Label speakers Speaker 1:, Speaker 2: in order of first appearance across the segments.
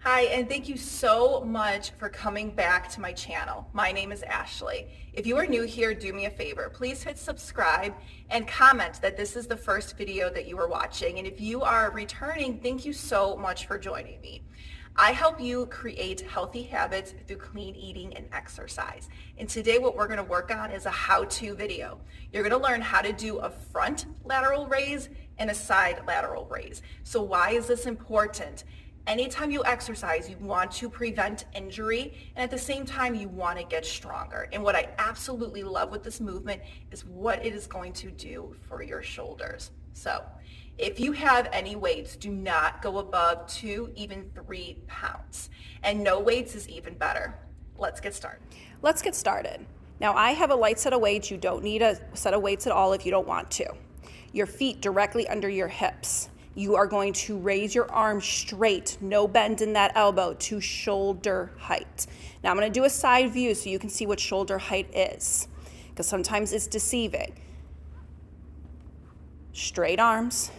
Speaker 1: Hi, and thank you so much for coming back to my channel. My name is Ashley. If you are new here, do me a favor. Please hit subscribe and comment that this is the first video that you are watching. And if you are returning, thank you so much for joining me. I help you create healthy habits through clean eating and exercise. And today what we're going to work on is a how-to video. You're going to learn how to do a front lateral raise and a side lateral raise. So why is this important? Anytime you exercise, you want to prevent injury, and at the same time, you want to get stronger. And what I absolutely love with this movement is what it is going to do for your shoulders. So if you have any weights, do not go above 2, even 3 pounds. And no weights is even better. Let's get started.
Speaker 2: Let's get started. Now I have a light set of weights. You don't need a set of weights at all if you don't want to. Your feet directly under your hips. You are going to raise your arms straight, no bend in that elbow, to shoulder height. Now I'm going to do a side view so you can see what shoulder height is, because sometimes it's deceiving. Straight arms,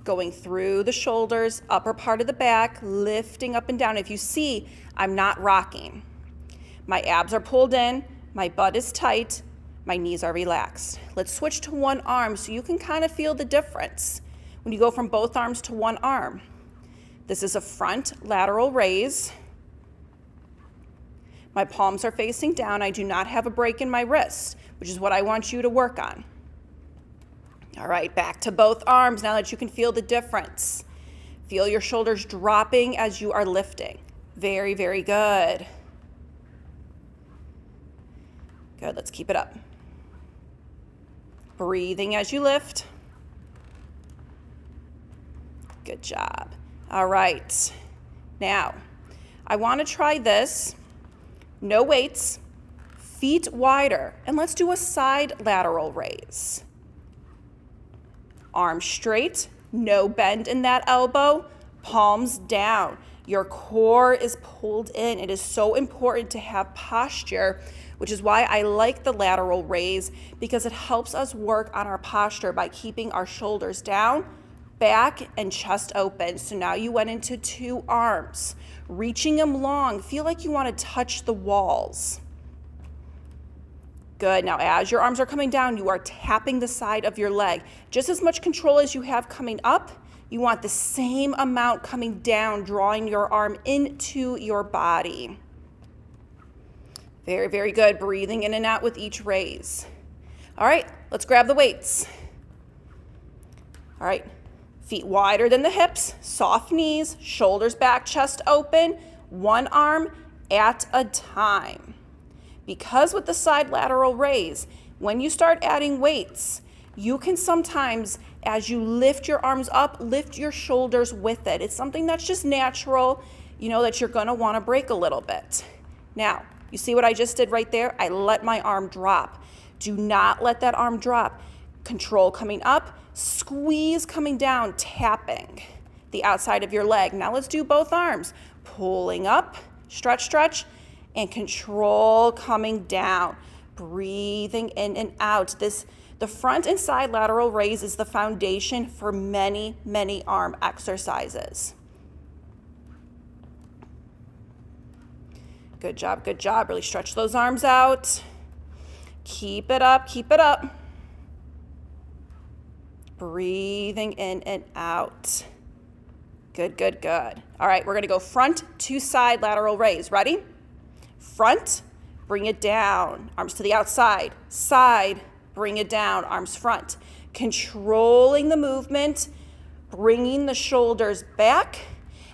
Speaker 2: going through the shoulders, upper part of the back, lifting up and down. If you see, I'm not rocking. My abs are pulled in, my butt is tight, my knees are relaxed. Let's switch to one arm so you can kind of feel the difference when you go from both arms to one arm. This is a front lateral raise. My palms are facing down. I do not have a break in my wrist, which is what I want you to work on. All right, back to both arms now that you can feel the difference. Feel your shoulders dropping as you are lifting. Very, very good. Good, let's keep it up. Breathing as you lift. Good job. All right. Now, I want to try this. No weights, feet wider, and let's do a side lateral raise. Arms straight, no bend in that elbow, palms down. Your core is pulled in. It is so important to have posture, which is why I like the lateral raise, because it helps us work on our posture by keeping our shoulders down, back, and chest open. So now you went into 2 arms, reaching them long. Feel like you want to touch the walls. Good. Now as your arms are coming down, you are tapping the side of your leg. Just as much control as you have coming up, you want the same amount coming down, drawing your arm into your body. Very, very good. Breathing in and out with each raise. All right, let's grab the weights. All right. Feet wider than the hips, soft knees, shoulders back, chest open, one arm at a time. Because with the side lateral raise, when you start adding weights, you can sometimes, as you lift your arms up, lift your shoulders with it. It's something that's just natural, you know, that you're gonna wanna break a little bit. Now, you see what I just did right there? I let my arm drop. Do not let that arm drop. Control coming up, squeeze coming down, tapping the outside of your leg. Now let's do both arms. Pulling up, stretch, stretch, and control coming down. Breathing in and out. The front and side lateral raise is the foundation for many, many arm exercises. Good job, good job. Really stretch those arms out. Keep it up, keep it up. Breathing in and out. Good, good, good. All right, we're gonna go front to side lateral raise. Ready? Front, bring it down. Arms to the outside. Side, bring it down. Arms front. Controlling the movement, bringing the shoulders back,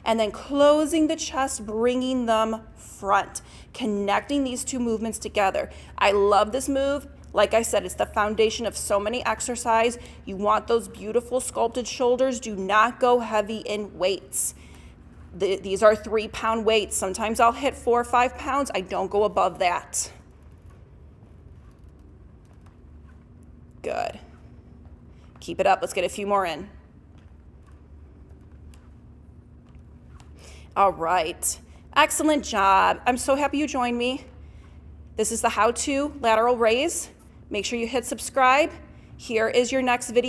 Speaker 2: and then closing the chest, bringing them front. Connecting these 2 movements together. I love this move. Like I said, it's the foundation of so many exercises. You want those beautiful sculpted shoulders. Do not go heavy in weights. These are 3-pound weights. Sometimes I'll hit 4 or 5 pounds. I don't go above that. Good. Keep it up. Let's get a few more in. All right. Excellent job. I'm so happy you joined me. This is the how-to lateral raise. Make sure you hit subscribe. Here is your next video.